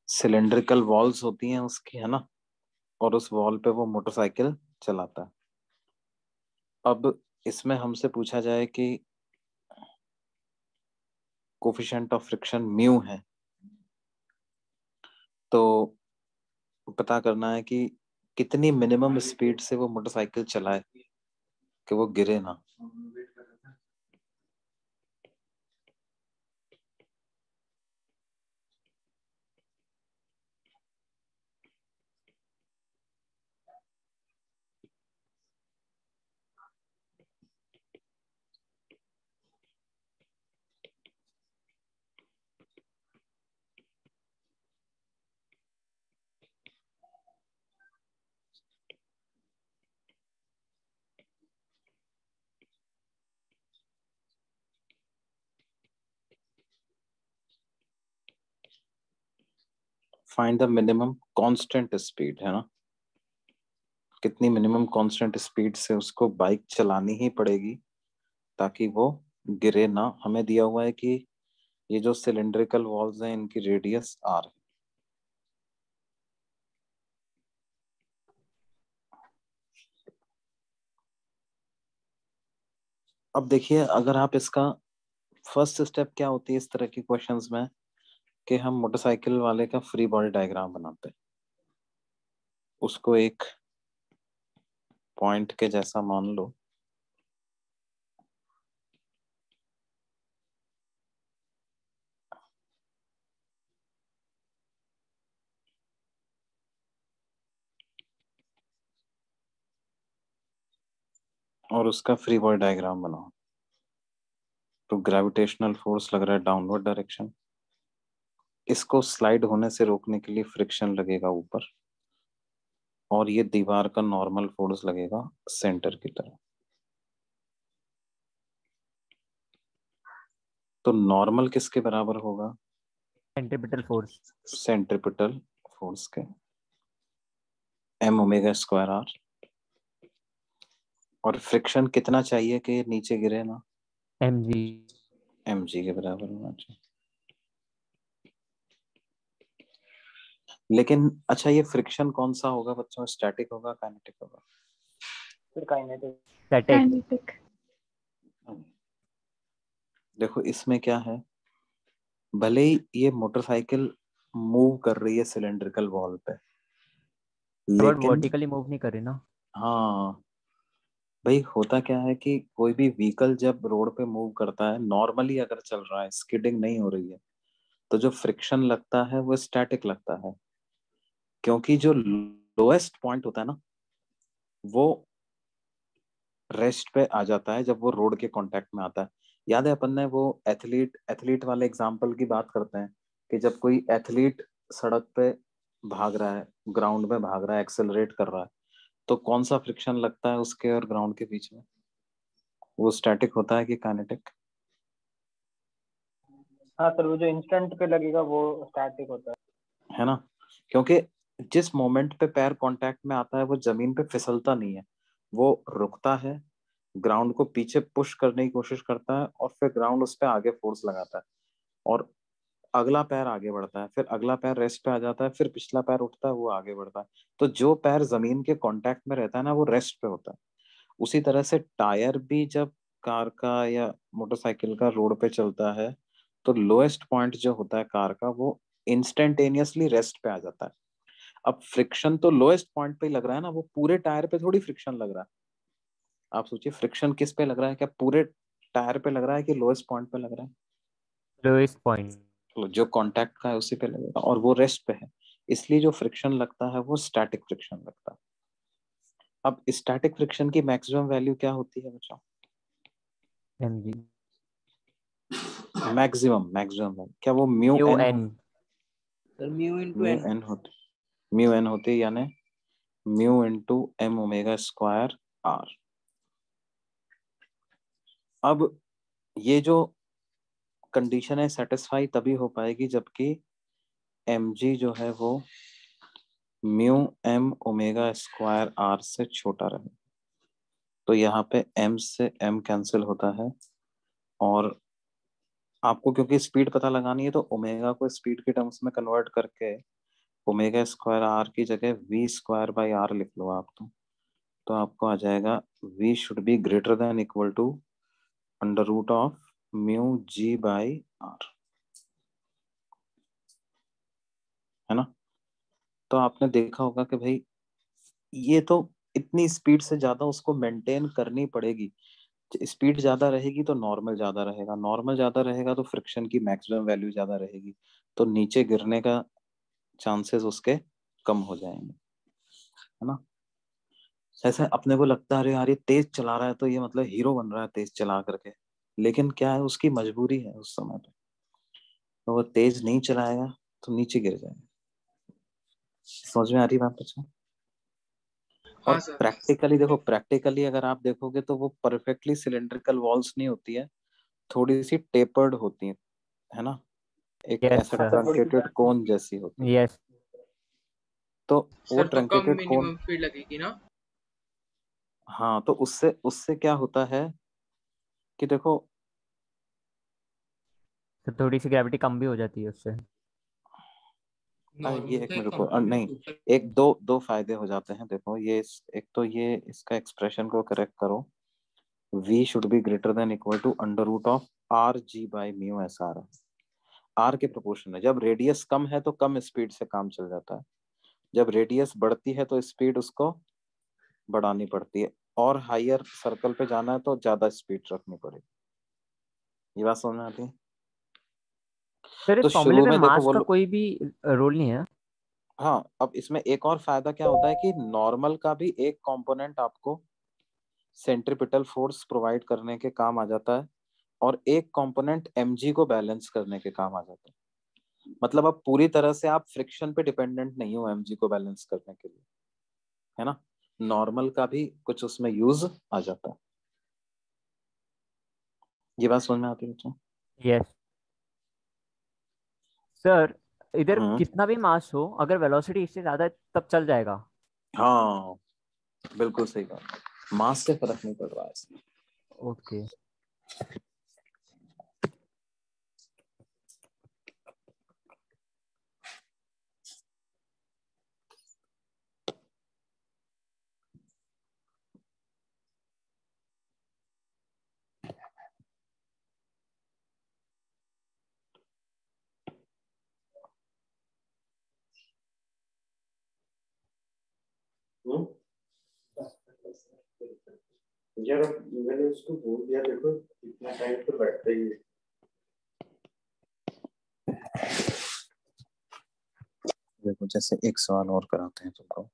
Cylindrical walls होती हैं उसकी, है ना, और उस वॉल पे वो मोटरसाइकिल चलाता है। अब इसमें हमसे पूछा जाए कि कोफिशिएंट ऑफ फ्रिक्शन म्यू है, तो पता करना है कि कितनी मिनिमम स्पीड से वो मोटरसाइकिल चलाए कि वो गिरे ना। Find the minimum constant speed, है ना, कितनी मिनिमम कांस्टेंट स्पीड से उसको बाइक चलानी ही पड़ेगी ताकि वो गिरे ना। हमें दिया हुआ है कि ये जो सिलेंड्रिकल वॉल्स हैं इनकी रेडियस आर है। अब देखिए, अगर आप इसका फर्स्ट स्टेप क्या होती है इस तरह के क्वेश्चंस में, कि हम मोटरसाइकिल वाले का फ्री बॉडी डायग्राम बनाते हैं, उसको एक पॉइंट के जैसा मान लो, और उसका फ्री बॉडी डायग्राम बनाओ। तो ग्रेविटेशनल फोर्स लग रहा है डाउनवर्ड डायरेक्शन, इसको स्लाइड होने से रोकने के लिए फ्रिक्शन लगेगा ऊपर, और ये दीवार का नॉर्मल फोर्स लगेगा सेंटर की तरफ। तो नॉर्मल किसके बराबर होगा? Centripetal force. सेंट्रीपिटल फोर्स के एम ओमेगा स्क्वायर आर। और फ्रिक्शन कितना चाहिए कि नीचे गिरे ना? mg। एम जी के बराबर होना चाहिए। लेकिन अच्छा, ये फ्रिक्शन कौन सा होगा बच्चों, स्टैटिक होगा काइनेटिक होगा? फिर काइनेटिक। स्टैटिक। काइनेटिक। देखो इसमें क्या है, भले ही ये मोटरसाइकिल मूव कर रही है सिलेंड्रिकल वॉल पे, बट लेकिन वर्टिकली मूव नहीं कर रही ना। हाँ भाई, होता क्या है कि कोई भी व्हीकल जब रोड पे मूव करता है, नॉर्मली अगर चल रहा है, स्किडिंग नहीं हो रही है, तो जो फ्रिक्शन लगता है वो स्टैटिक लगता है, क्योंकि जो लोएस्ट पॉइंट होता है ना, वो रेस्ट पे आ जाता है जब वो रोड के कांटेक्ट में आता है। याद है अपन ने वो एथलीट एथलीट वाले एग्जांपल की बात करते हैं, कि जब कोई एथलीट सड़क पे भाग रहा है, ग्राउंड में भाग रहा है, एक्सेलरेट कर रहा है, तो कौन सा फ्रिक्शन लगता है उसके और ग्राउंड के बीच में? वो स्टैटिक होता है कि काइनेटिक? हाँ सर, वो जो इंस्टेंट पे लगेगा वो स्टैटिक होता है ना, क्योंकि जिस मोमेंट पे पैर कांटेक्ट में आता है वो जमीन पे फिसलता नहीं है, वो रुकता है, ग्राउंड को पीछे पुश करने की कोशिश करता है, और फिर ग्राउंड उस पर आगे फोर्स लगाता है, और अगला पैर आगे बढ़ता है, फिर अगला पैर रेस्ट पे आ जाता है, फिर पिछला पैर उठता है, वो आगे बढ़ता है। तो जो पैर जमीन के कांटेक्ट में रहता है ना, वो रेस्ट पे होता है। उसी तरह से टायर भी जब कार का या मोटरसाइकिल का रोड पे चलता है, तो लोएस्ट पॉइंट जो होता है कार का, वो इंस्टेंटेनियसली रेस्ट पे आ जाता है। अब फ्रिक्शन तो लोएस्ट पॉइंट पे ही लग रहा है ना, वो पूरे टायर पे थोड़ी फ्रिक्शन लग रहा है। आप सोचिए, फ्रिक्शन किस पे लग रहा है, क्या पूरे टायर पे लग रहा है कि लोएस्ट पॉइंट पे लग रहा है? Lowest point. तो जो कांटेक्ट का है उसी पे लगेगा, और वो रेस्ट पे है, इसलिए जो फ्रिक्शन लगता है वो स्टैटिक फ्रिक्शन लगता है। अब स्टैटिक फ्रिक्शन की मैक्सिमम वैल्यू क्या होती है बच्चों? mg। मैक्सिमम मैक्सिमम वैल्यू क्या वो म्यू म्यू एन एन। है। Mu into mu N. N होती म्यू एन होती, यानी mu into M omega square R. अब ये जो कंडीशन है सेटिस्फाई तभी हो पाएगी जबकि एम जी जो है वो mu M omega square R से छोटा रहे। तो यहाँ पे m से m कैंसिल होता है, और आपको क्योंकि स्पीड पता लगानी है तो ओमेगा को स्पीड के टर्म्स में कन्वर्ट करके ओमेगा स्क्वायर आर की जगह वी स्क्वायर बाई आर लिख लो आप। तो आपको आ जाएगा V should be greater than equal to under root of mu G by R, है ना। तो आपने देखा होगा कि भाई ये तो इतनी स्पीड से ज्यादा उसको मेंटेन करनी पड़ेगी। स्पीड ज्यादा रहेगी तो नॉर्मल ज्यादा रहेगा, नॉर्मल ज्यादा रहेगा तो फ्रिक्शन की मैक्सिमम वैल्यू ज्यादा रहेगी, तो नीचे गिरने का चांसेस उसके कम हो जाएंगे, है ना। ऐसे अपने को लगता है अरे यार ये तेज चला रहा है तो ये मतलब हीरो बन रहा है तेज चला करके, लेकिन क्या है उसकी मजबूरी है उस समय पे, तो वो तेज नहीं चलाएगा तो नीचे गिर जाएगा। समझ में आ रही बात बच्चों। और हाँ सर। प्रैक्टिकली देखो, प्रैक्टिकली अगर आप देखोगे तो वो परफेक्टली सिलेंड्रिकल वॉल्स नहीं होती है, थोड़ी सी टेपर्ड होती है ना, एक यस ऐसा सर, ट्रंकेटेड कोन जैसी होती है। यस तो वो सर तो कम ट्रंकेटेड कोन, मिनिमम स्पीड लगेगी ना? हाँ तो उससे उससे क्या होता है कि देखो, तो थोड़ी सी ग्रेविटी कम भी हो जाती है उससे। ये नॉर्मल एक से मिनट को कंपेयर नहीं, टू ऊपर। एक दो दो फायदे हो जाते हैं। देखो ये एक तो ये इसका एक्सप्रेशन को करेक्ट करो, v should be greater than equal to under root of R G by mu S R, R के प्रोपोर्शन है। जब रेडियस कम है तो कम स्पीड से काम चल जाता है, जब रेडियस बढ़ती है तो स्पीड उसको बढ़ानी पड़ती है, और हायर सर्कल पे जाना है तो ज्यादा स्पीड रखनी पड़ेगी। ये बात समझ में आती है। सर इस तो फॉर्मूले शुरू में में देखो मास का कोई भी रोल नहीं है? हाँ, अब इसमें एक और फायदा क्या होता है कि नॉर्मल का भी एक कंपोनेंट आपको सेंट्रीपिटल फोर्स प्रोवाइड करने के काम आ जाता है, और एक कंपोनेंट mg को बैलेंस करने के काम आ जाता है। मतलब अब पूरी तरह से आप फ्रिक्शन पे डिपेंडेंट नहीं हो mg को बैलेंस करने के लिए, है ना। नॉर्मल का भी कुछ उसमें यूज आ जाता है। ये बात समझ में आती है बच्चों। यस सर, इधर हम्म, कितना भी मास हो, अगर वेलोसिटी इससे ज्यादा है तब चल जाएगा? हाँ बिल्कुल सही बात, मास से फर्क नहीं पड़ रहा है इसमें। ओके। हम्म, यार मैंने उसको बोल दिया, देखो इतना टाइम तो बैठता ही है। देखो जैसे एक सवाल और कराते हैं तुमको।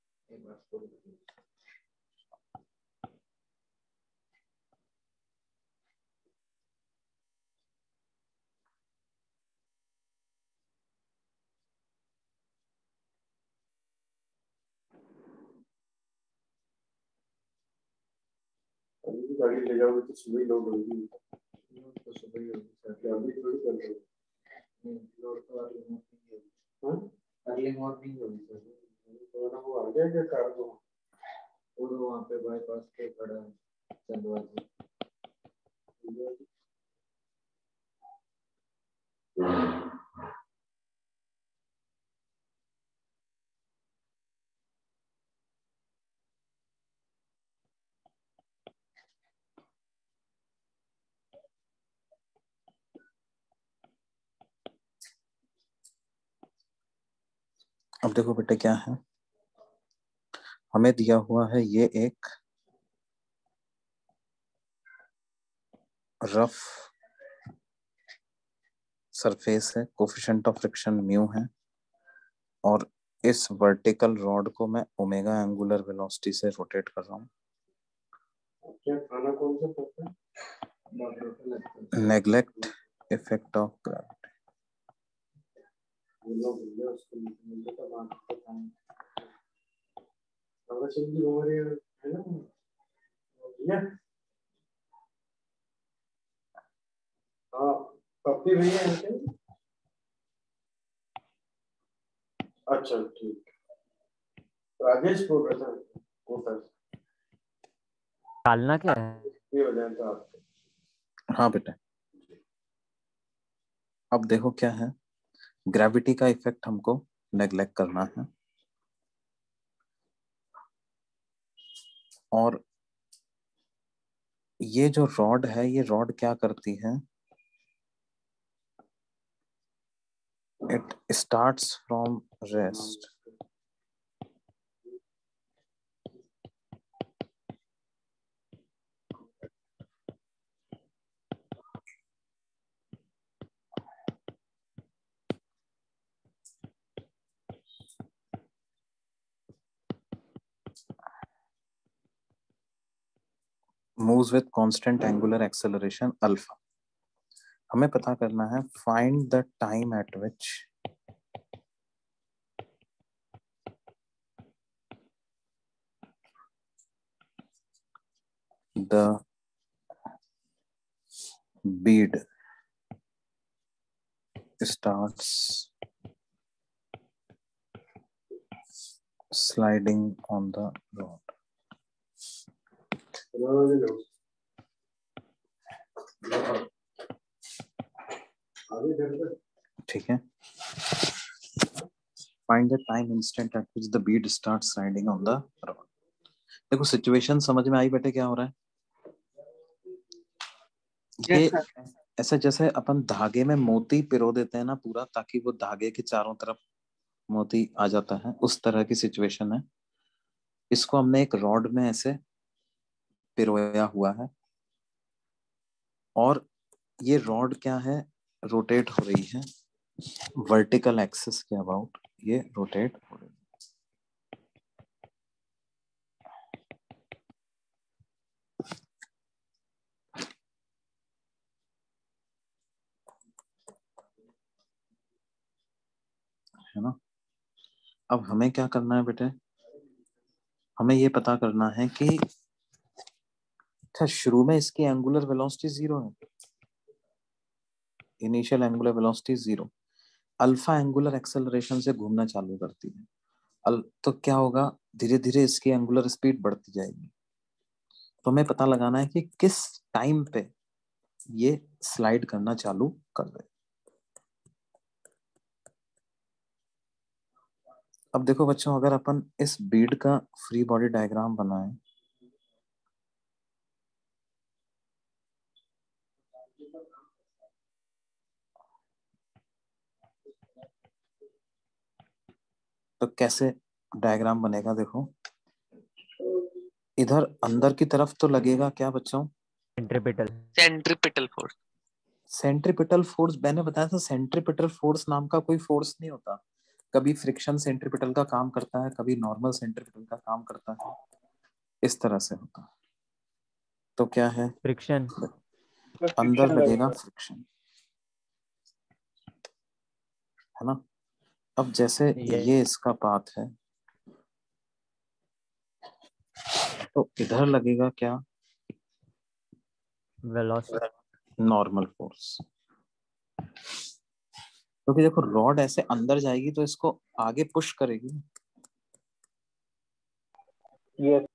अभी भी गाड़ी ले जाओगे तो सुबह ही लोड होगी, तो सुबह ही होगी, अभी थोड़ी कर दो। लोड तो अर्ली मॉर्निंग होगी सर। तो ना वो आ जाएगा कार्गो, और वहाँ पे बाईपास पे खड़ा है चंदवा जी। अब देखो बेटा क्या है, हमें दिया हुआ है ये एक रफ सरफेस है, कोफिशिएंट ऑफ फ्रिक्शन म्यू है, और इस वर्टिकल रॉड को मैं ओमेगा एंगुलर वेलोसिटी से रोटेट कर रहा हूँ। क्या खाना कौन सा पड़ता है? Neglect effect of gravity. हाँ पप्पी भैया हैं। अच्छा ठीक, राजेश बोल रहा था वो सर, डालना क्या है? ये हो जाए तो आप। हाँ बेटा, अब देखो क्या है, ग्रेविटी का इफेक्ट हमको नेग्लेक्ट करना है, और ये जो रॉड है, ये रॉड क्या करती है, it starts from rest, moves with constant angular acceleration alpha. हमें पता करना है find the time at which the bead starts sliding on the rod. ठीक है, find the time instant at which the bead starts sliding on the rod. देखो situation समझ में आई बेटे क्या हो रहा है? ये Yes, sir. ऐसा जैसे अपन धागे में मोती पिरो देते हैं ना पूरा, ताकि वो धागे के चारों तरफ मोती आ जाता है, उस तरह की सिचुएशन है। इसको हमने एक रॉड में ऐसे पिरोया हुआ है, और ये रॉड क्या है, रोटेट हो रही है वर्टिकल एक्सिस के अबाउट, ये रोटेट हो रही है। है ना? अब हमें क्या करना है बेटे, हमें ये पता करना है कि अच्छा शुरू में इसकी एंगुलर वेलोसिटी 0 है, initial angular velocity 0, alpha angular acceleration से घूमना चालू करती है। तो क्या होगा, धीरे धीरे इसकी एंगुलर स्पीड बढ़ती जाएगी। तो हमें पता लगाना है कि किस टाइम पे ये स्लाइड करना चालू कर दे। अब देखो बच्चों, अगर अपन इस बीड का फ्री बॉडी डायग्राम बनाएं, तो कैसे डायग्राम बनेगा, देखो इधर अंदर की तरफ तो लगेगा क्या बच्चों, सेंट्रीपिटल फोर्स। Centripetal force. मैंने बताया था सेंट्रीपिटल फोर्स नाम का कोई फोर्स नहीं होता। कभी फ्रिक्शन सेंट्रीपिटल का काम करता है, कभी नॉर्मल सेंट्रीपिटल का काम करता है, इस तरह से होता है। तो क्या है, फ्रिक्शन, अंदर लगेगा फ्रिक्शन, है ना? अब जैसे ये इसका पाथ है, तो इधर लगेगा क्या, वेलोसिटी, नॉर्मल फोर्स। क्योंकि देखो रॉड ऐसे अंदर जाएगी तो इसको आगे पुश करेगी, Yes.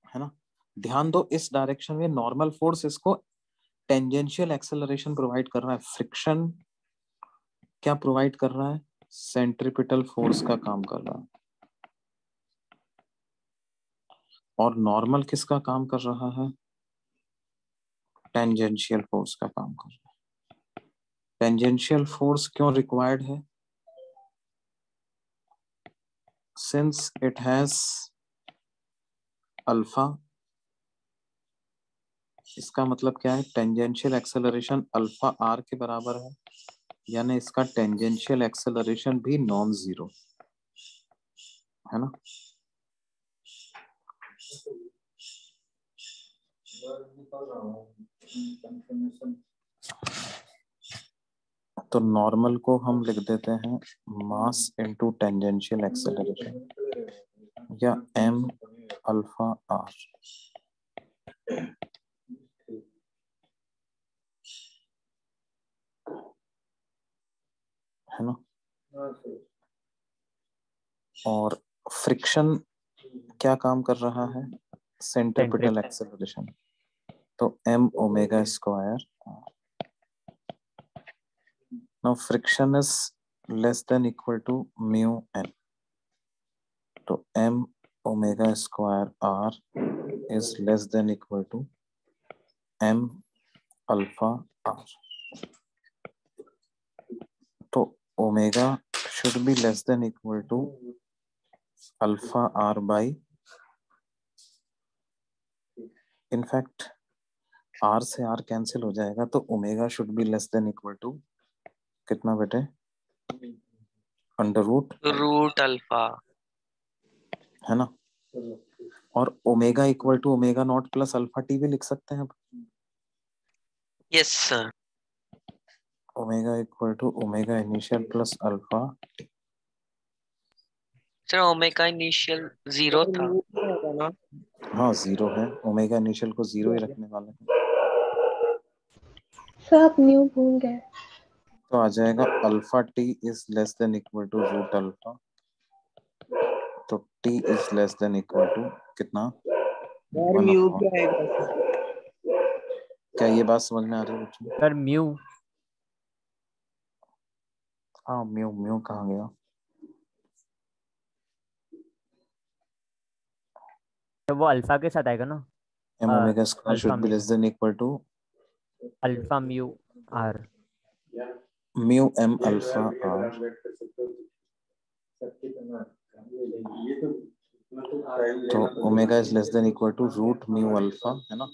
है ना? ध्यान दो, इस डायरेक्शन में नॉर्मल फोर्स इसको टेंजेंशियल एक्सेलरेशन प्रोवाइड कर रहा है, फ्रिक्शन क्या प्रोवाइड कर रहा है, सेंट्रीपिटल फोर्स का काम कर रहा है, और नॉर्मल किसका काम कर रहा है, टेंजेंशियल फोर्स का काम कर रहा है। टेंजेंशियल फोर्स क्यों रिक्वायर्ड है, सिंस इट हैज अल्फा, इसका मतलब क्या है, टेंजेंशियल एक्सेलरेशन अल्फा आर के बराबर है, यानी इसका टेंजेंशियल एक्सेलरेशन भी नॉन जीरो, है ना? तो नॉर्मल को हम लिख देते हैं मास इनटू टेंजेंशियल एक्सेलरेशन, या एम अल्फा आर, है ना? और फ्रिक्शन क्या काम कर रहा है, सेंट्रीपिटल एक्सेलरेशन, तो M omega square, now friction is less than equal to mu N, तो m omega square r is less than equal to m alpha r, तो omega should be less than equal to alpha r by, in fact r से r cancel हो जाएगा, तो omega should be less than equal to कितना बेटे, under root alpha, है ना। और omega equal to omega not plus alpha T भी लिख सकते हैं। Yes sir. Omega equal to omega initial plus alpha, sir omega initial 0 था। ना हाँ 0 है, ओमेगा इनिशियल को 0 ही रखने वाले हैं, सर आप न्यू भूल गए। तो आ जाएगा alpha t is less than equal to root alpha, तो t is less than equal to कितना, और म्यू क्या आएगा सर? क्या ये बात समझ में आ रही है बच्चों? सर म्यू, हाँ म्यू, म्यू कहाँ गया, वो अल्फा के साथ आएगा ना, m omega square alpha should be mu, less than equal to alpha mu r. Mu m alpha r, तो omega is less than equal to root mu alpha, है ना।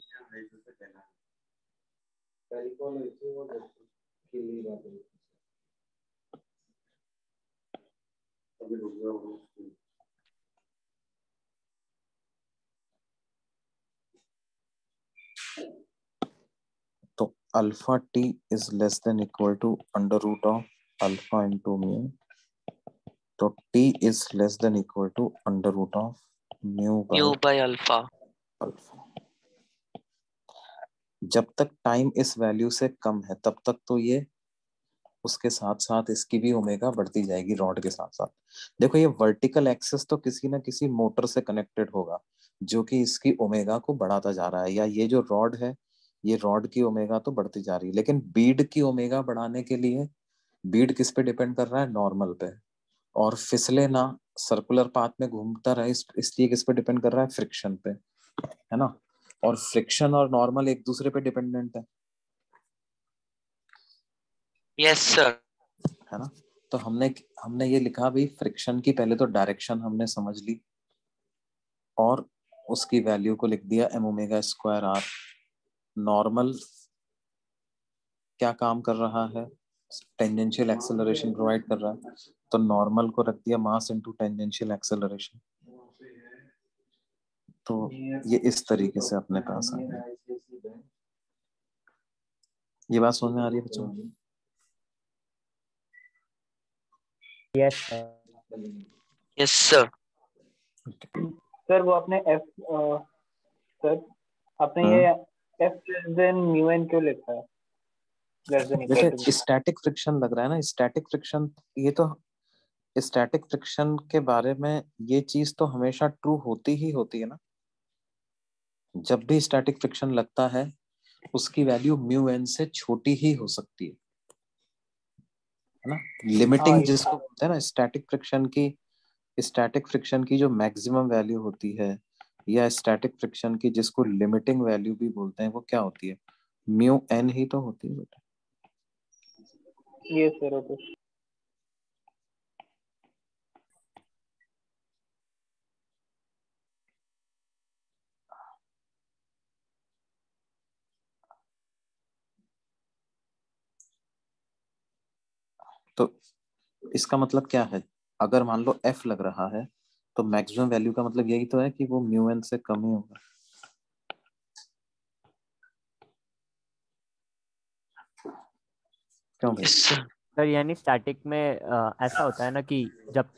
तो alpha t is less than equal to under root of alpha into mu, तो t is less than equal to under root of mu by alpha. Alpha. जब तक time इस value से कम है तब तक तो ये उसके साथ साथ इसकी भी ओमेगा बढ़ती जाएगी रॉड के साथ साथ। देखो ये वर्टिकल एक्सिस तो किसी ना किसी मोटर से कनेक्टेड होगा जो कि इसकी ओमेगा को बढ़ाता जा रहा है, या ये जो रॉड है ये रॉड की ओमेगा तो बढ़ती जा रही है, लेकिन बीड की ओमेगा बढ़ाने के लिए बीड किस पे डिपेंड कर रहा है, नॉर्मल पे, और फिसले ना, सर्कुलर पाथ में घूमता रहे इसलिए किस पे डिपेंड कर रहा है, फ्रिक्शन पे, है ना। और फ्रिक्शन और नॉर्मल एक दूसरे पे डिपेंडेंट है, यस सर। है ना। तो हमने ये लिखा भाई, फ्रिक्शन की पहले तो डायरेक्शन हमने समझ ली और उसकी वैल्यू को लिख दिया m omega square r। Normal क्या काम कर रहा है, टेंजेंशियल एक्सेलरेशन प्रोवाइड कर रहा है, तो नॉर्मल को रख दिया मास इनटू टेंजेंशियल एक्सेलरेशन। तो ये इस तरीके से अपने पास आ गया। ये बात समझ में आ रही है बच्चों? Yes yes sir. सर वो आपने एफ सर आपने ये F less than mu N क्यों लिखा है? लेस देन इक्वल टू जैसे स्टैटिक फ्रिक्शन लग रहा है ना, स्टैटिक फ्रिक्शन, ये तो स्टैटिक फ्रिक्शन के बारे में ये चीज तो हमेशा ट्रू होती ही होती है ना। जब भी स्टैटिक फ्रिक्शन लगता है उसकी वैल्यू म्यू एन से छोटी ही हो सकती है ना। लिमिटिंग जिसको बोलते हैं ना, स्टैटिक फ्रिक्शन की जो मैक्सिमम वैल्यू होती है, या स्टैटिक फ्रिक्शन की जिसको लिमिटिंग वैल्यू भी बोलते हैं, वो क्या होती है, म्यू एन ही तो होती है बेटा। ये सर ओके। तो इसका मतलब क्या है, अगर मान लो एफ लग रहा है तो मैक्सिमम वैल्यू का मतलब यही तो है कि वो म्यू एन से कम ही होगा। क्यों भाई? सर, यानी स्टैटिक में ऐसा होता है ना कि जब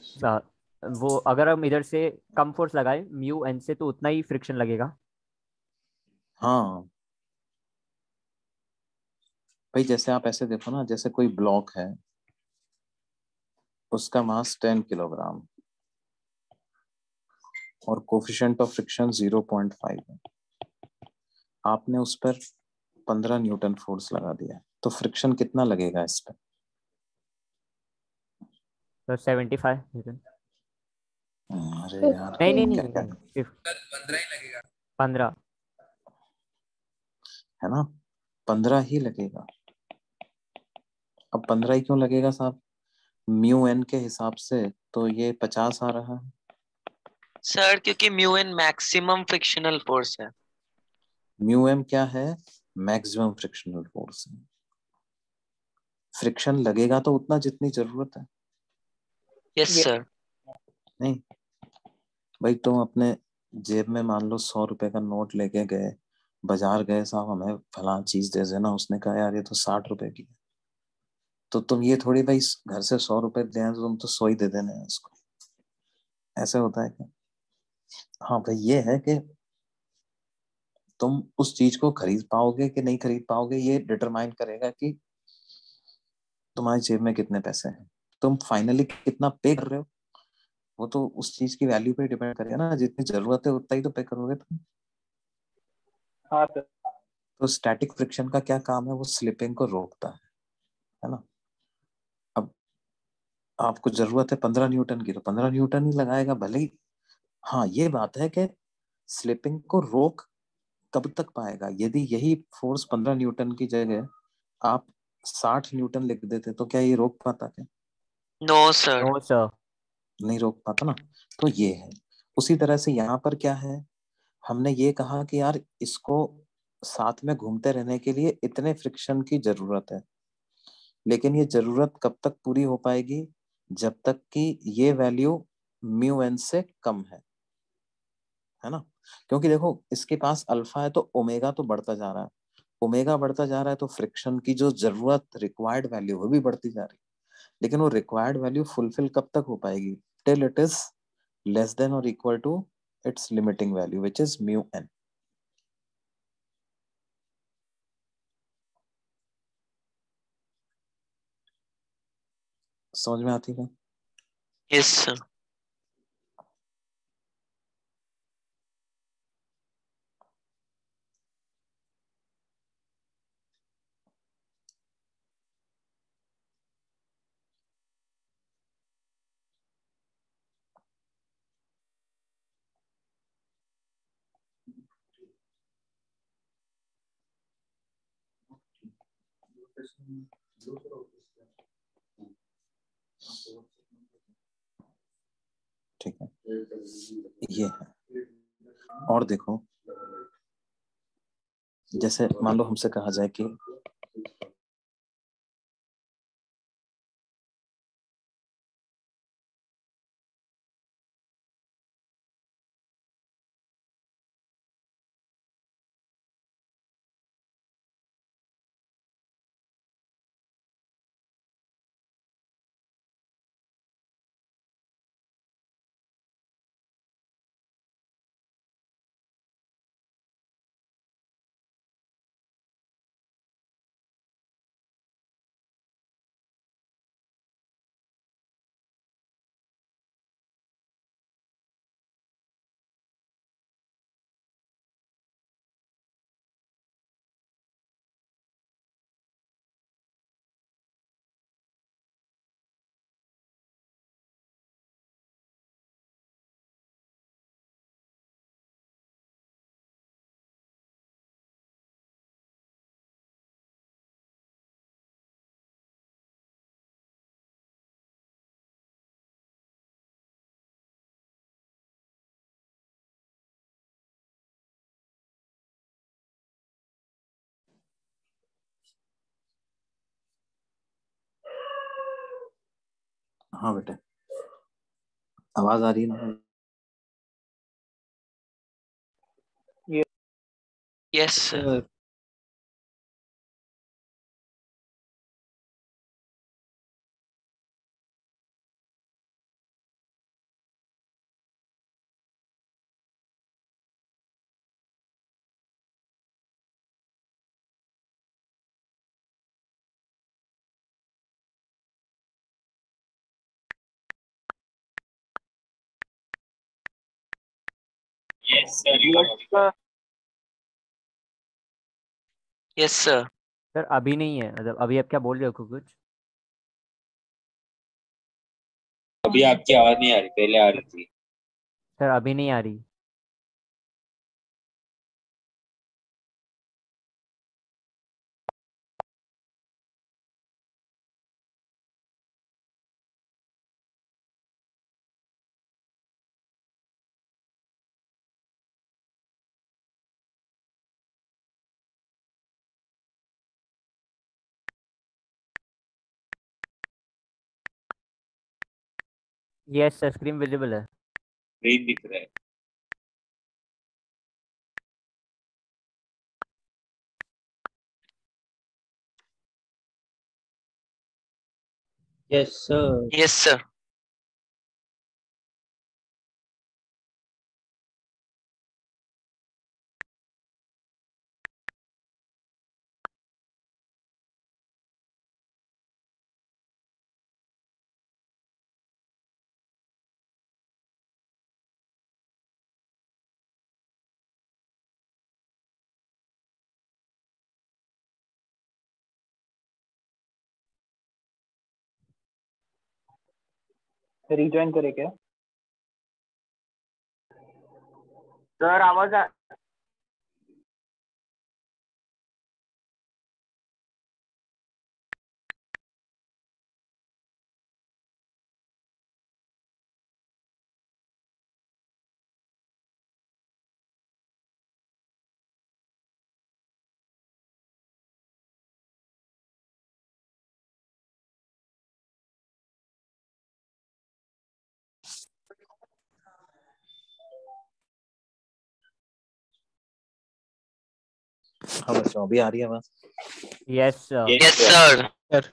वो अगर हम इधर से कम फोर्स लगाए म्यू एन से तो उतना ही फ्रिक्शन लगेगा। हाँ भाई, जैसे आप ऐसे देखो ना, जैसे कोई ब्लॉक है उसका मास 10 किलोग्राम और कोफिशिएंट ऑफ फ्रिक्शन 0.5 है, आपने उस पर 15 न्यूटन फोर्स लगा दिया, तो फ्रिक्शन कितना लगेगा इस पर? तो 75 न्यूटन। अरे यार नहीं नहीं क्या क्या नहीं, 15 ही लगेगा। 15। है ना, 15 ही लगेगा। अब 15 ही क्यों लगेगा साहब, म्यू एन के हिसाब से तो ये 50 आ रहा है। सर क्योंकि mu N maximum frictional force है। म्यू एम क्या है, मैक्सिमम फ्रिक्शनल फोर्स है। फ्रिक्शन लगेगा तो उतना जितनी जरूरत है। Yes sir. नहीं भाई, तुम अपने जेब में मान लो 100 रुपए का नोट लेके गए, बाजार गए, साहब हमें फलां चीज दे देना, उसने कहा यार ये तो 60 रुपए की है, तो तुम ये थोड़ी भाई घर से 100 रुपए दे आए तो तुम तो 100 ही दे देने हैं उसको, ऐसे होता है क्या। हाँ भाई ये है कि तुम उस चीज को खरीद पाओगे कि नहीं खरीद पाओगे, ये डिटरमाइन करेगा कि तुम्हारी जेब में कितने पैसे हैं, तुम फाइनली कितना पे कर रहे हो, वो तो उस चीज की वैल्यू पे डिपेंड करेगा ना, जितनी जरूरत है उतना ही तो पे करोगे तुम। हाँ सर। तो स्टैटिक फ्रिक्शन का क्या काम है, वो स्लिपिंग को रोकता है ना। अब आपको जरूरत है 15 न्यूटन की, तो 15 न्यूटन ही लगाएगा भले ही। हाँ ये बात है कि स्लिपिंग को रोक कब तक पाएगा, यदि यही फोर्स 15 न्यूटन की जगह आप 60 न्यूटन लिख देते तो क्या ये रोक पाता क्या, नो सर। No sir. नहीं रोक पाता ना। तो ये है, उसी तरह से यहाँ पर क्या है, हमने ये कहा कि यार इसको साथ में घूमते रहने के लिए इतने फ्रिक्शन की जरूरत है, लेकिन ये जरूरत कब तक पूरी हो पाएगी, जब तक कि ये वैल्यू म्यू एन से कम है ना। क्योंकि देखो इसके पास अल्फा है तो ओमेगा तो बढ़ता जा रहा है, ओमेगा बढ़ता जा रहा है तो फ्रिक्शन की जो जरूरत रिक्वायर्ड वैल्यू वो भी बढ़ती जा रही है, लेकिन वो रिक्वायर्ड वैल्यू फुलफिल कब तक हो पाएगी, till it is less than और equal to its limiting value which is mu n. समझ में आती है। Yes sir. ठीक है, ये है। और देखो जैसे मान लो हमसे कहा जाए कि हाँ बेटे आवाज आ रही है ना। Yes sir. Yes sir. Sir अभी नहीं है, मतलब अभी आप क्या बोल रहे हो कुछ? अभी आपकी आवाज नहीं आ रही, पहले आ रही थी। सर अभी नहीं आ रही। यस सर, स्क्रीन विजिबल है। स्क्रीन दिख रहा है। Yes, sir. Yes, sir. Rejoin करे क्या? सर आवाज हाँ बच्चों, अभी आ रही है आवाज? Yes sir. Yes, sir.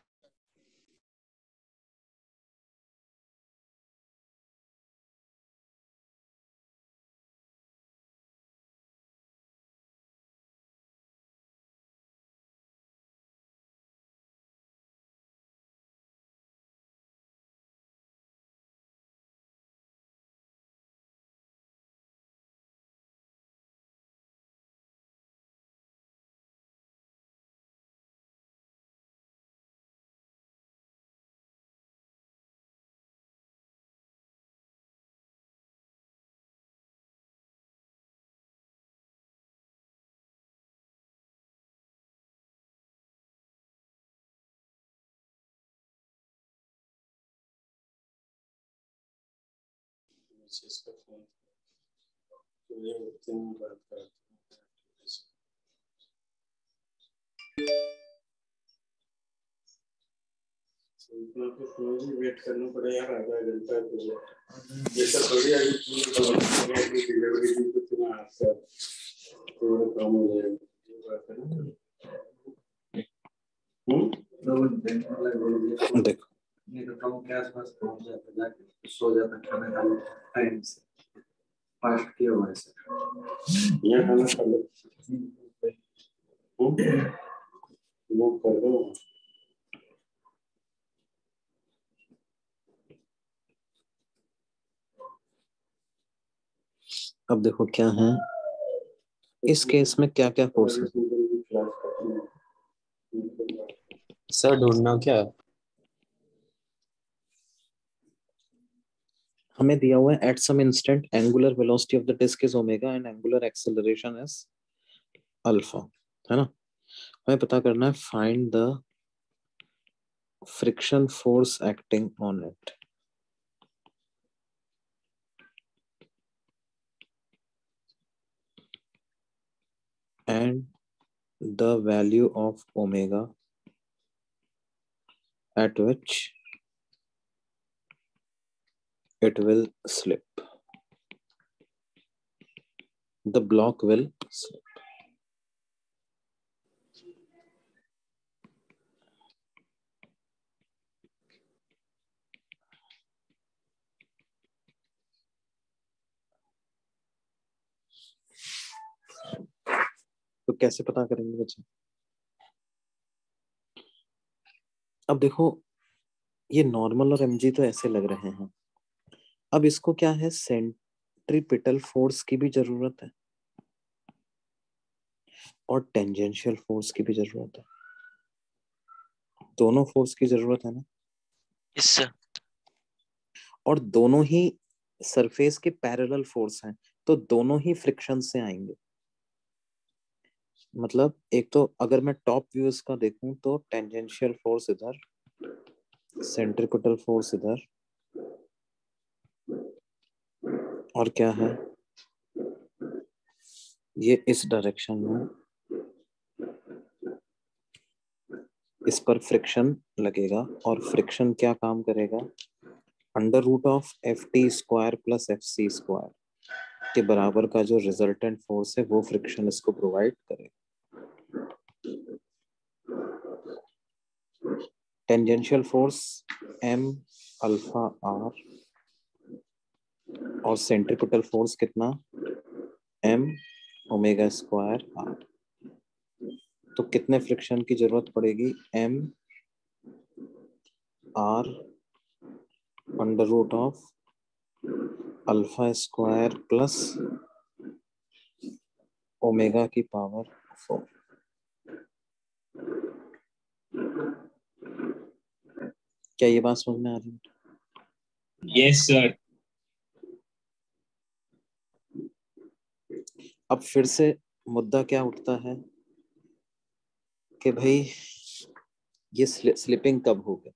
Wait करना पड़ेगा आधा घंटा, जैसा थोड़ी अभी डिलीवरी दी तो तुम्हें आपका थोड़ा कम हो जाएगा, ये बात है ना। देखो नहीं तो कम के आसपास पहुंच जाता, जाके सो जाता खाना खाने टाइम से, फास्ट किया हुआ है सर। ये खाना खा लो, नोट कर दो। अब देखो क्या है इस केस में, क्या क्या फोर्स है। सर ढूंढना क्या? हमें दिया हुआ है at some instant angular velocity of the disc is omega and angular acceleration is alpha, है ना। हमें पता करना है find the friction force acting on it. And the value of omega at which it will slip. The block will slip. तो कैसे पता करेंगे बच्चे? अब देखो ये नॉर्मल और एमजी तो ऐसे लग रहे हैं, अब इसको क्या है, सेंट्रीपिटल फोर्स की भी जरूरत है और टेंजेंशियल फोर्स की भी जरूरत है, दोनों फोर्स की जरूरत है ना। Yes, sir. और दोनों ही सरफेस के पैरेलल फोर्स हैं, तो दोनों ही फ्रिक्शन से आएंगे। मतलब एक तो अगर मैं टॉप व्यूज का देखूं तो टेंजेंशियल फोर्स इधर, सेंट्रिपिटल फोर्स इधर, और क्या है ये इस डायरेक्शन में, इस पर फ्रिक्शन लगेगा और फ्रिक्शन क्या काम करेगा, under root of F T square plus F C square के बराबर का जो रिजल्टेंट फोर्स है वो फ्रिक्शन इसको प्रोवाइड करेगा। Tangential force m alpha r और सेंट्रिपिटल फोर्स कितना m ओमेगा स्क्वायर r। तो कितने फ्रिक्शन की जरूरत पड़ेगी, m r under root of alpha square plus omega की पावर 4। क्या ये बात समझ में आ रही है? Yes sir. अब फिर से मुद्दा क्या उठता है कि भाई ये स्लिपिंग कब होगी।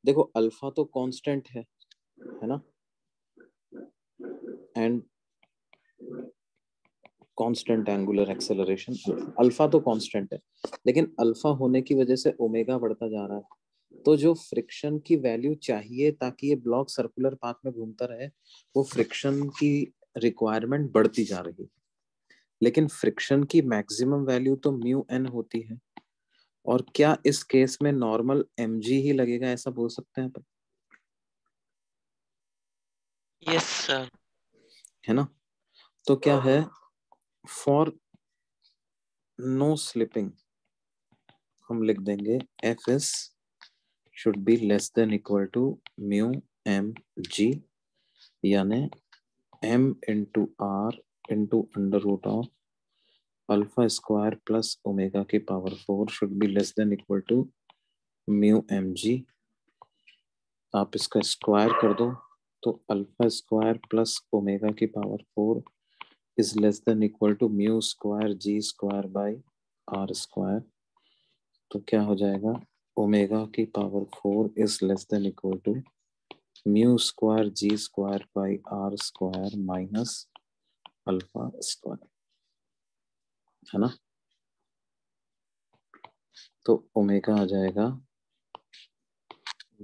देखो अल्फा तो कांस्टेंट है ना, and constant angular acceleration alpha तो कांस्टेंट है, लेकिन अल्फा होने की वजह से ओमेगा बढ़ता जा रहा है। तो जो फ्रिक्शन की वैल्यू चाहिए ताकि ये ब्लॉक सर्कुलर पाथ में घूमता रहे, वो फ्रिक्शन की रिक्वायरमेंट बढ़ती जा रही है। लेकिन फ्रिक्शन की मैक्सिमम वैल्यू तो म्यू एन होती है, और क्या इस केस में नॉर्मल mg ही लगेगा, ऐसा बोल सकते हैं अपन? Yes sir. है ना। तो क्या है, फॉर नो स्लिपिंग हम लिख देंगे f is should be less than equal to mu m g, यानी m into r into under root of alpha square plus omega की power 4 should be less than equal to mu m g. आप इसका square कर दो तो alpha square plus omega की power 4 is less than equal to mu square ji square by are square. तो क्या हो जाएगा, ओमेगा की power 4 is less than equal to mu square ji square by are square minus alpha square, है ना। तो omega आ जाएगा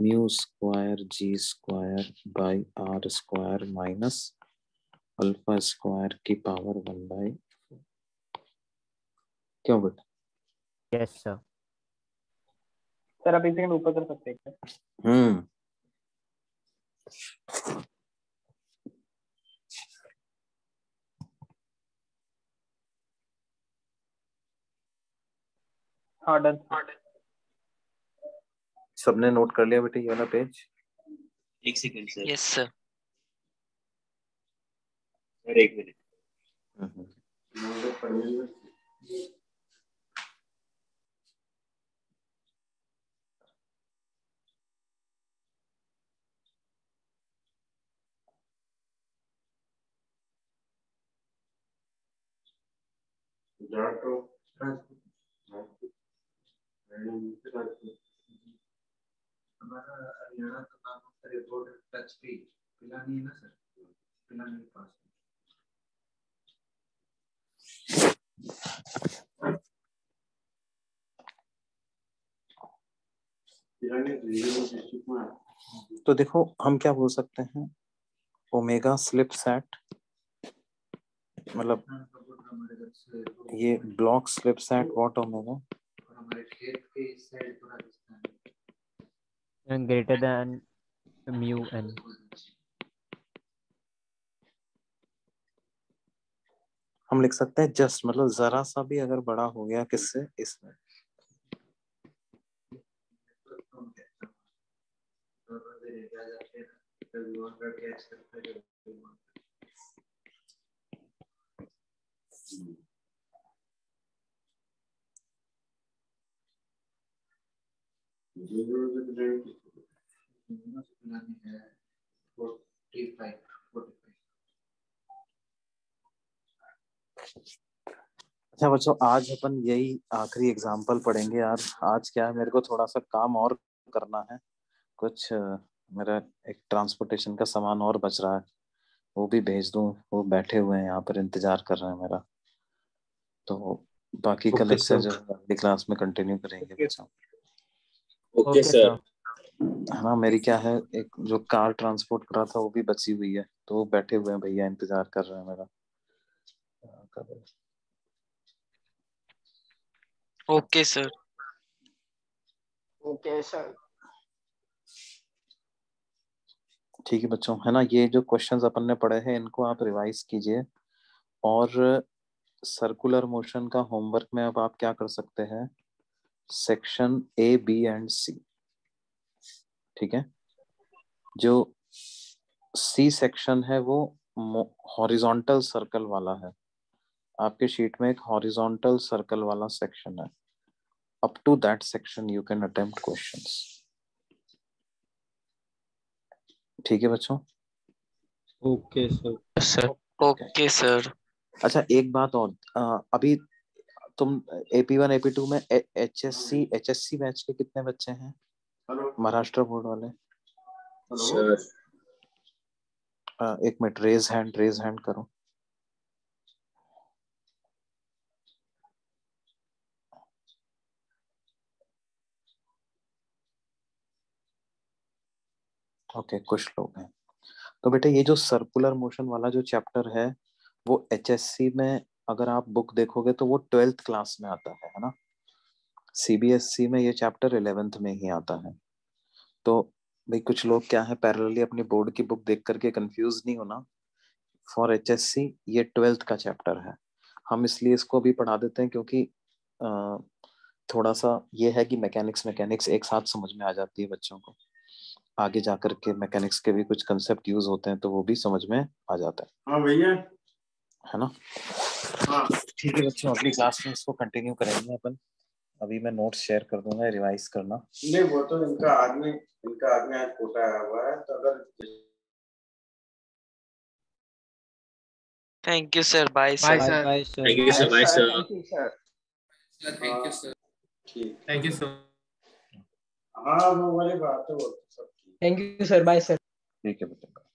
mu square ji square by are square minus alpha square की पावर 1/4। क्यों बेटा? Yes sir. सर आप एक सेकंड ऊपर कर सकते हैं क्या? हाँ डन। सबने नोट कर लिया बेटा ये वाला पेज? एक second sir. Yes sir. Sir एक मिनट। हमारा हरियाणा का नाम रिपोर्ट टच पे पिलानी है ना सर, पिलानी के पास। तो देखो हम क्या बोल सकते हैं, ओमेगा स्लिप सेट मतलब ये block slip set what omega हमारे खेत के इस साइड थोड़ा Rajasthan greater than mu N. हम लिख सकते हैं जस्ट, मतलब जरा सा भी अगर बड़ा हो गया किससे, इसमें। अच्छा बच्चों, आज अपन यही आखिरी एग्जाम्पल पढ़ेंगे यार। आज क्या है, मेरे को थोड़ा सा काम और करना है। कुछ मेरा एक ट्रांसपोर्टेशन का सामान और बच रहा है, वो भी भेज दूं। वो बैठे हुए हैं यहाँ पर, इंतजार कर रहे हैं मेरा। तो बाकी का ओके लेक्चर सर। जो है अगली क्लास में कंटिन्यू करेंगे बच्चों। Okay okay sir. सर। है ना। मेरी क्या है, एक जो कार ट्रांसपोर्ट करा था वो भी बची हुई है, तो वो बैठे हुए हैं भैया, इंतजार कर रहे हैं मेरा। Okay sir. Okay sir. ठीक है बच्चों, है ना। ये जो क्वेश्चंस अपन ने पढ़े हैं इनको आप रिवाइज कीजिए। और सर्कुलर मोशन का होमवर्क में अब आप क्या कर सकते हैं, सेक्शन ए बी एंड सी। ठीक है। जो सी सेक्शन है वो हॉरिजॉन्टल सर्कल वाला है। आपके शीट में एक हॉरिजॉन्टल सर्कल वाला सेक्शन है। Up to that section you can attempt questions. ठीक है बच्चों। Okay sir. Sir okay sir. अच्छा एक बात और, अभी तुम AP1 AP2 में HSC बैच के कितने बच्चे हैं, महाराष्ट्र बोर्ड वाले? सर एक मिनट, रेज हैंड करो। ओके, कुछ लोग हैं। तो बेटा ये जो सर्कुलर मोशन वाला जो चैप्टर है वो HSC में अगर आप बुक देखोगे तो वो 12th क्लास में आता है ना। CBSC में ये चैप्टर 11th में ही आता है। तो भाई कुछ लोग क्या है, पैरेलली अपनी बोर्ड की बुक देख करके कंफ्यूज नहीं होना। फॉर HSC ये 12th का चैप्टर है। हम इसलिए इसको भी पढ़ा देते हैं क्योंकि थोड़ा सा ये है कि मैकेनिक्स एक साथ समझ में आ जाती है बच्चों को। आगे जाकर के मैकेनिक्स के भी कुछ कंसेप्ट यूज होते हैं तो वो भी समझ में आ जाता है। हाँ भैया। है ना। हाँ ठीक है बच्चों, अगली क्लास में इसको कंटिन्यू करेंगे अपन। अभी मैं नोट्स शेयर कर दूंगा, रिवाइज करना। नहीं, वो तो इनका आदमी आज कोटा आया हुआ है, तो अगर thank you sir. Bye bye sir. Sir. Bye sir. Thank you, sir. Bye, sir. Thank you sir. Thank you sir. ठीक। Thank you sir. हाँ वो वाली बात है, वो तो सब ठीक। Thank you sir. Bye sir. ठीक है बेटा।